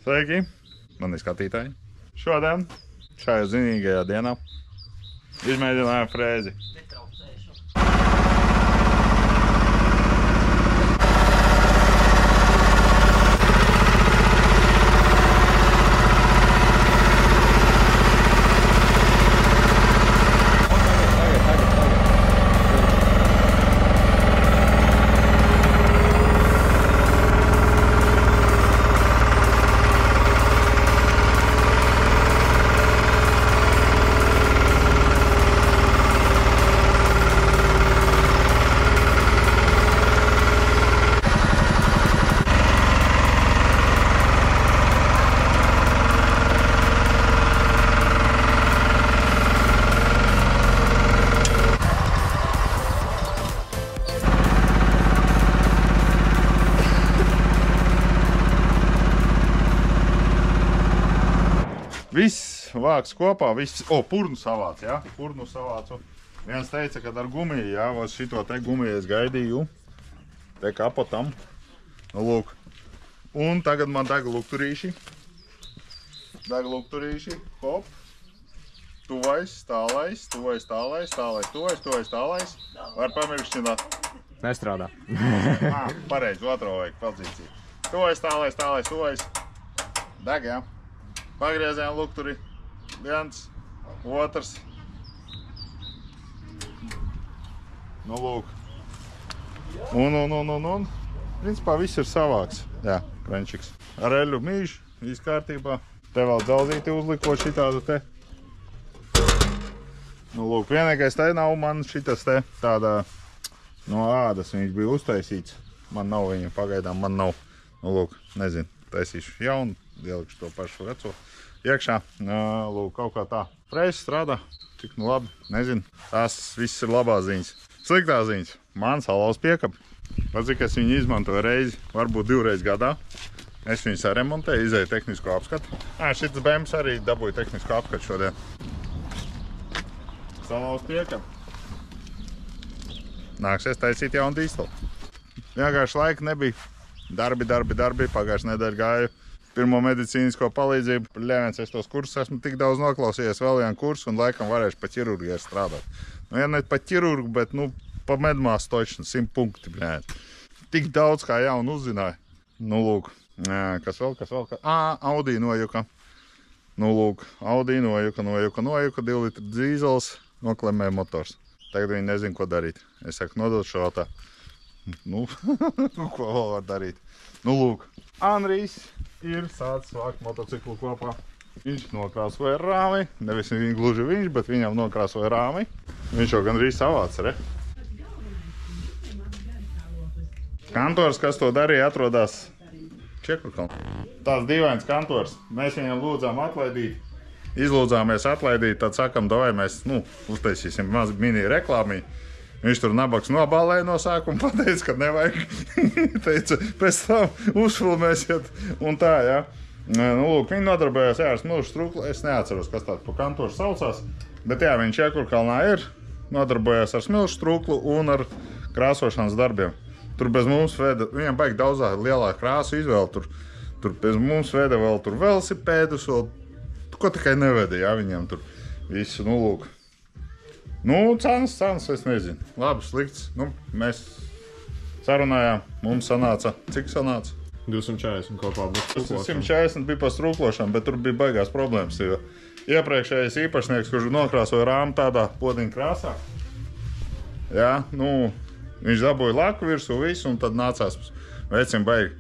Sveiki, mani skatītāji. Šodien, šajā zinīgajā dienā, izmēģinājām frēzi. Viss vāks kopā, viss, purnu savāc, jā, purnu savācu. Viens teica, ka ar gumiju, jā, vas šito te gumiju es gaidīju, te kapotam, nu lūk. Un tagad man deg lukturīši, hop, tuvais, tālais, var pamirkšķināt. Nestrādā. Pareizi, otro vajag pozīciju. Tuvais, deg, jā. Pagriezējām lukturi, viens, otrs. Nu, lūk. Un. Principā viss ir savāks. Jā, krenčiks. Ar eļu mīžu, viss kārtībā. Te vēl dzelzīti uzlikot šitādu te. Nu, lūk, vienīgais te nav man šitas te tādā no ādas. Viņš bija uztaisīts. Man nav viņa pagaidām, man nav. Nu, lūk, nezinu, taisīšu jaunu, ielikšu to pašu veco. Iekšā, lūk, kaut kā tā. Frēzes strādā, tik nu labi, nezinu. Tās viss ir labās ziņas. Sliktās ziņas, man salauz piekapi. Pat cik es viņu izmantoju reizi, varbūt 2 reizes gadā. Es viņu saremontēju, izēju tehnisko apskatu. Šitas BMS arī dabūja tehnisko apskatu šodien. Salauz piekapi. Nāksies taisīt jaunu dīstelu. Vienkārši laika nebija. Darbi, pagājušajā nedēļā gāju. Pirmo medicīnisko palīdzību. Ļēviens, es tos kursus esmu tik daudz noklausījies, vēl vienu kursu un laikam varēšu pa ķirurgiju strādāt. Nu, ja ne pa ķirurgu, bet, nu, pa medmāsu točnu, 100 punkti, bļēn. Tik daudz kā jaunu uzzināju. Nu, lūk, kas vēl? Audi nojuka. Nu, lūk, Audi nojuka, 2 litru dīzels, noklemēja motors. Tagad viņi nezin, ko darīt. Es saku, nodot šo tā. Nu, ko vēl var darīt? Nu, lūk, Andrijs ir sācis vākt motociklu kopā. Viņš nokrāsoja rāmi, nevis viņa gluži viņš, bet viņam nokrāsoja rāmi. Viņš jau gandrīz savāca, re? Kantors, kas to darīja, atrodās Čekurkalnā. Tās dīvains kantors. Mēs viņam lūdzām atlaidīt. Izlūdzāmies atlaidīt, tad sakam, davai mēs, uztaisīsim maz mini reklāmī. Viņš tur nabaks nobālēja no sākuma, pateica, ka nevajag. Teica, pēc tam uzfilmēsiet un tā, jā. Nu, lūk, viņi nodarbējās ar smilšu trūklu. Es neatceros, kas tāds pa kantoru saucās. Bet jā, viņš Čekurkalnā ir, nodarbējās ar smilšu trūklu un ar krāsošanas darbiem. Tur bez mums veda, viņam baigi daudzā lielā krāsu izvēle. Tur bez mums veda vēl tur velosipēdus, vēl, ko tikai neveda, jā, viņam tur visu, nu, lūk. Nu, cenas, es nezinu. Labi, slikts. Nu, mēs sarunājām, mums sanāca, cik sanāca? 240 kopā bija strūklošana. 140 bija pa strūklošanu, bet tur bija baigās problēmas, jo iepriekšējais īpašnieks, kurš nokrāsoja rāmu tādā podiņa krāsā, jā, nu, viņš dabūja laku virsū visu, un tad nācās vecim baigi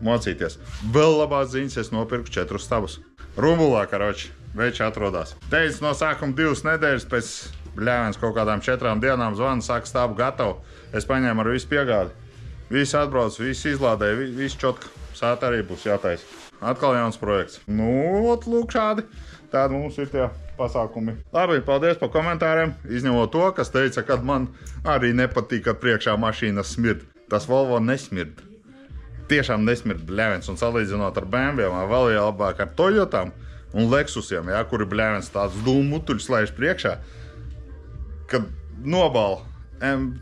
mocīties. Vēl labās ziņas, es nopirku 4 stabus. Rumbulā, karoči, veči atrodās. Teicu no sākuma 2 nedēļas pēc Ļēviens kaut kādām 4 dienām zvana, saka, stāvu gatavu. Es paņēmu ar visu piegādi. Visi atbrauc, visi izlādēja, visi čotka. Sāt arī būs jātaisa. Atkal jauns projekts. Nu, lūk šādi. Tādi mums ir tie pasākumi. Labi, paldies par komentāriem. Izņemot to, kas teica, kad man arī nepatīk, kad priekšā mašīnas smird. Tas Volvo nesmird. Tiešām nesmird Ļēviens. Un salīdzinot ar BMW, vēl labāk ar Toyotām un Lexusiem, ja, kuri Ļēviens tāds dūmu mutuļus laiž priekšā. Kad nobāla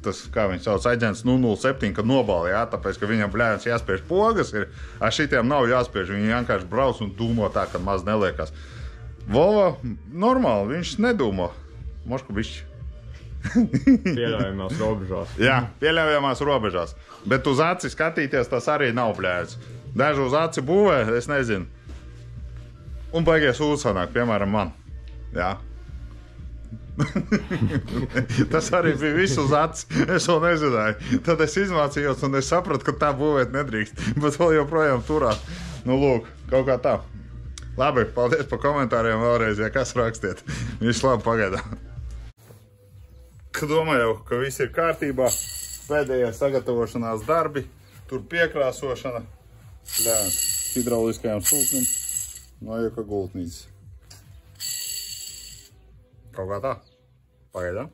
tas, kā viņš sauc, aģents 007, kad nobalīja, jā, tāpēc, ka viņam, bļēns, jāspiež pogas ir, ar šitiem nav jāspiež, viņi vienkārši brauc un dūmo tā, ka maz neliekas. Volvo, normāli, viņš nedūmo, mošku bišķi. Pieļaujamās robežās. Jā, pieļaujamās robežās, bet uz aci skatīties tas arī nav, bļēns. Daži uz aci būvē, es nezinu, un baigies uzsanāk, piemēram, man, jā. Tas arī bija viss uz acis. Es vēl nezināju. Tad es izmācījos un es sapratu, ka tā būvēt nedrīkst. Bet vēl joprojām turās. Nu, lūk, kaut kā tā. Labi, paldies par komentāriem vēlreiz, ja kas rakstiet. Viss labi pagaidām. Kad domāju, ka viss ir kārtībā, pēdējie sagatavošanās darbi, tur piekrāsošana, ļēns, hidrauliskajām sūknim, nojaka gultnīcas. Kaut kā tā. Pagaidām.